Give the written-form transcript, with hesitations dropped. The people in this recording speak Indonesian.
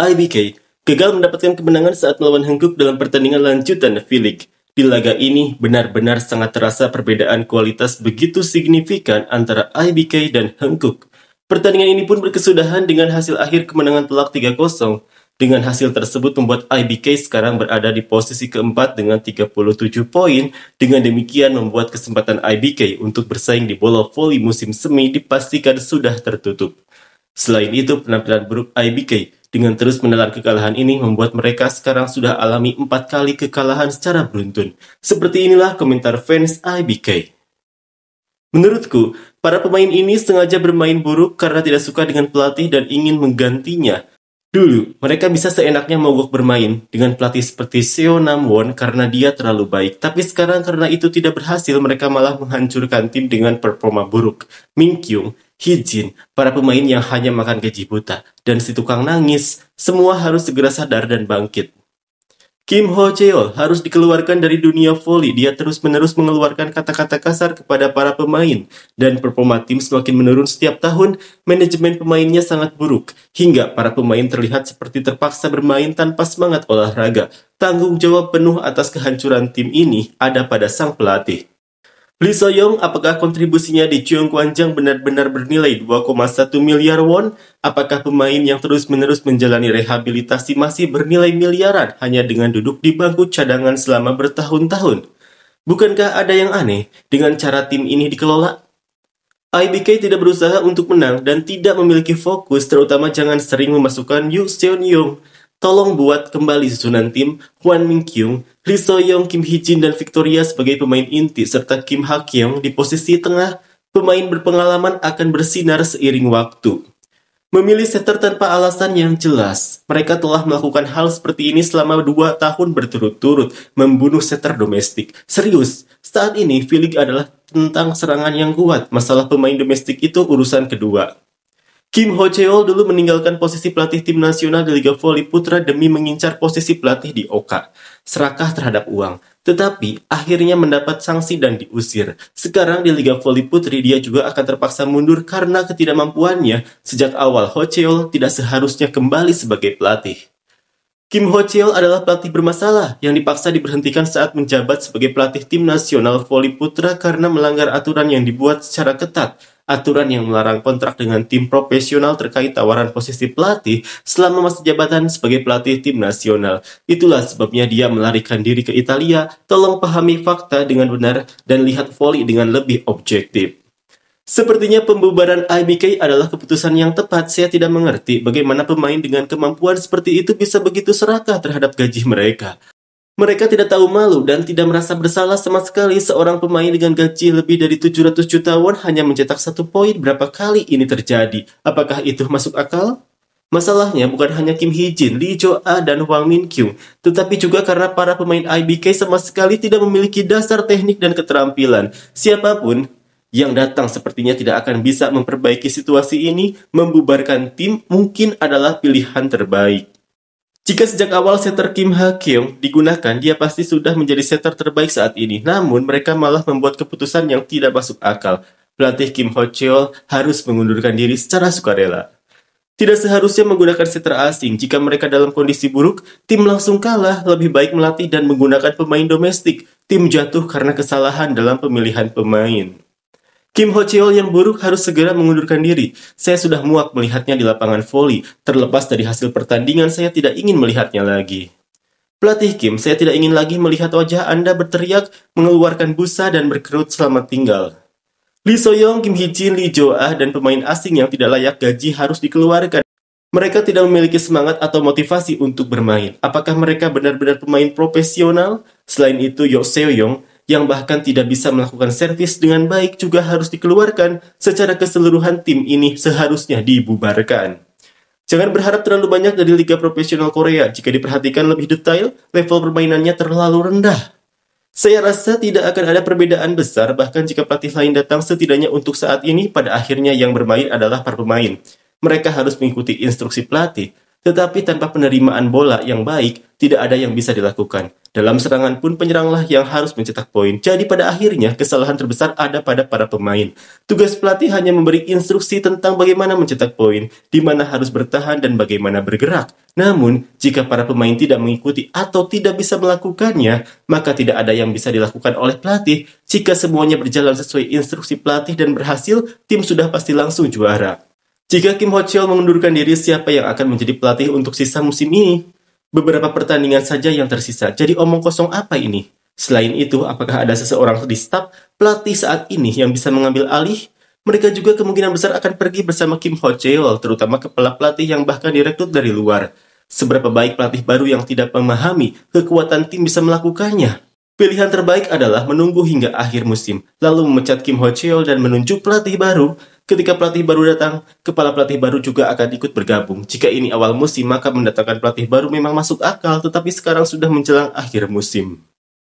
IBK gagal mendapatkan kemenangan saat melawan Hankook dalam pertandingan lanjutan V-League. Di laga ini, benar-benar sangat terasa perbedaan kualitas begitu signifikan antara IBK dan Hankook. Pertandingan ini pun berkesudahan dengan hasil akhir kemenangan telak 3-0. Dengan hasil tersebut membuat IBK sekarang berada di posisi keempat dengan 37 poin. Dengan demikian membuat kesempatan IBK untuk bersaing di bola voli musim semi dipastikan sudah tertutup. Selain itu, penampilan buruk IBK dengan terus menelan kekalahan ini membuat mereka sekarang sudah alami 4 kali kekalahan secara beruntun. Seperti inilah komentar fans IBK. Menurutku, para pemain ini sengaja bermain buruk karena tidak suka dengan pelatih dan ingin menggantinya. Dulu, mereka bisa seenaknya mogok bermain dengan pelatih seperti Seo Nam-won karena dia terlalu baik. Tapi sekarang karena itu tidak berhasil, mereka malah menghancurkan tim dengan performa buruk. Min Kyung, Hee-jin, para pemain yang hanya makan gaji buta, dan si tukang nangis, semua harus segera sadar dan bangkit. Kim Ho-cheol harus dikeluarkan dari dunia voli. Dia terus-menerus mengeluarkan kata-kata kasar kepada para pemain. Dan performa tim semakin menurun setiap tahun. Manajemen pemainnya sangat buruk. Hingga para pemain terlihat seperti terpaksa bermain tanpa semangat olahraga. Tanggung jawab penuh atas kehancuran tim ini ada pada sang pelatih. Lee So-young, apakah kontribusinya di Cheongkwanjang benar-benar bernilai 2,1 miliar won? Apakah pemain yang terus-menerus menjalani rehabilitasi masih bernilai miliaran hanya dengan duduk di bangku cadangan selama bertahun-tahun? Bukankah ada yang aneh dengan cara tim ini dikelola? IBK tidak berusaha untuk menang dan tidak memiliki fokus, terutama jangan sering memasukkan Yoo Seon-young. Tolong buat kembali susunan tim, Hwan Min-kyung, Lee So-young, Kim Hee-jin, dan Victoria sebagai pemain inti, serta Kim Ha-kyung di posisi tengah. Pemain berpengalaman akan bersinar seiring waktu. Memilih setter tanpa alasan yang jelas. Mereka telah melakukan hal seperti ini selama 2 tahun berturut-turut, membunuh setter domestik. Serius, saat ini V-League adalah tentang serangan yang kuat. Masalah pemain domestik itu urusan kedua. Kim Ho-cheol dulu meninggalkan posisi pelatih tim nasional di Liga Voli Putra demi mengincar posisi pelatih di OK. Serakah terhadap uang. Tetapi akhirnya mendapat sanksi dan diusir. Sekarang di Liga Voli Putri dia juga akan terpaksa mundur karena ketidakmampuannya. Sejak awal Ho-cheol tidak seharusnya kembali sebagai pelatih. Kim Ho-cheol adalah pelatih bermasalah yang dipaksa diberhentikan saat menjabat sebagai pelatih tim nasional voli putra karena melanggar aturan yang dibuat secara ketat. Aturan yang melarang kontrak dengan tim profesional terkait tawaran posisi pelatih selama masa jabatan sebagai pelatih tim nasional. Itulah sebabnya dia melarikan diri ke Italia. Tolong pahami fakta dengan benar dan lihat voli dengan lebih objektif. Sepertinya pembubaran IBK adalah keputusan yang tepat. Saya tidak mengerti bagaimana pemain dengan kemampuan seperti itu bisa begitu serakah terhadap gaji mereka. Mereka tidak tahu malu dan tidak merasa bersalah sama sekali. Seorang pemain dengan gaji lebih dari 700 juta won hanya mencetak 1 poin. Berapa kali ini terjadi? Apakah itu masuk akal? Masalahnya bukan hanya Kim Hee-jin, Lee Jo-ah, dan Hwang Min-kyung, tetapi juga karena para pemain IBK sama sekali tidak memiliki dasar teknik dan keterampilan. Siapapun yang datang sepertinya tidak akan bisa memperbaiki situasi ini. Membubarkan tim mungkin adalah pilihan terbaik. Jika sejak awal setter Kim Ha-kyung digunakan, dia pasti sudah menjadi setter terbaik saat ini. Namun, mereka malah membuat keputusan yang tidak masuk akal. Pelatih Kim Ho-cheol harus mengundurkan diri secara sukarela. Tidak seharusnya menggunakan setter asing. Jika mereka dalam kondisi buruk, tim langsung kalah. Lebih baik melatih dan menggunakan pemain domestik. Tim jatuh karena kesalahan dalam pemilihan pemain. Kim Ho-cheol yang buruk harus segera mengundurkan diri. Saya sudah muak melihatnya di lapangan voli. Terlepas dari hasil pertandingan, saya tidak ingin melihatnya lagi. Pelatih Kim, saya tidak ingin lagi melihat wajah Anda berteriak, mengeluarkan busa dan berkerut selamat tinggal. Lee So-young, Kim Hee-jin, Lee Jo-ah, dan pemain asing yang tidak layak gaji harus dikeluarkan. Mereka tidak memiliki semangat atau motivasi untuk bermain. Apakah mereka benar-benar pemain profesional? Selain itu, Yoo Seo-young yang bahkan tidak bisa melakukan servis dengan baik juga harus dikeluarkan. Secara keseluruhan tim ini seharusnya dibubarkan. Jangan berharap terlalu banyak dari Liga Profesional Korea. Jika diperhatikan lebih detail, level permainannya terlalu rendah. Saya rasa tidak akan ada perbedaan besar, bahkan jika pelatih lain datang. Setidaknya untuk saat ini, pada akhirnya yang bermain adalah para pemain. Mereka harus mengikuti instruksi pelatih. Tetapi tanpa penerimaan bola yang baik, tidak ada yang bisa dilakukan. Dalam serangan pun penyeranglah yang harus mencetak poin. Jadi pada akhirnya kesalahan terbesar ada pada para pemain. Tugas pelatih hanya memberi instruksi tentang bagaimana mencetak poin, di mana harus bertahan dan bagaimana bergerak. Namun, jika para pemain tidak mengikuti atau tidak bisa melakukannya, maka tidak ada yang bisa dilakukan oleh pelatih. Jika semuanya berjalan sesuai instruksi pelatih dan berhasil, tim sudah pasti langsung juara. Jika Kim Ho-cheol mengundurkan diri, siapa yang akan menjadi pelatih untuk sisa musim ini? Beberapa pertandingan saja yang tersisa, jadi omong kosong apa ini? Selain itu, apakah ada seseorang di staf pelatih saat ini yang bisa mengambil alih? Mereka juga kemungkinan besar akan pergi bersama Kim Ho-cheol, terutama kepala pelatih yang bahkan direkrut dari luar. Seberapa baik pelatih baru yang tidak memahami kekuatan tim bisa melakukannya? Pilihan terbaik adalah menunggu hingga akhir musim, lalu memecat Kim Ho-cheol dan menunjuk pelatih baru. Ketika pelatih baru datang, kepala pelatih baru juga akan ikut bergabung. Jika ini awal musim, maka mendatangkan pelatih baru memang masuk akal, tetapi sekarang sudah menjelang akhir musim.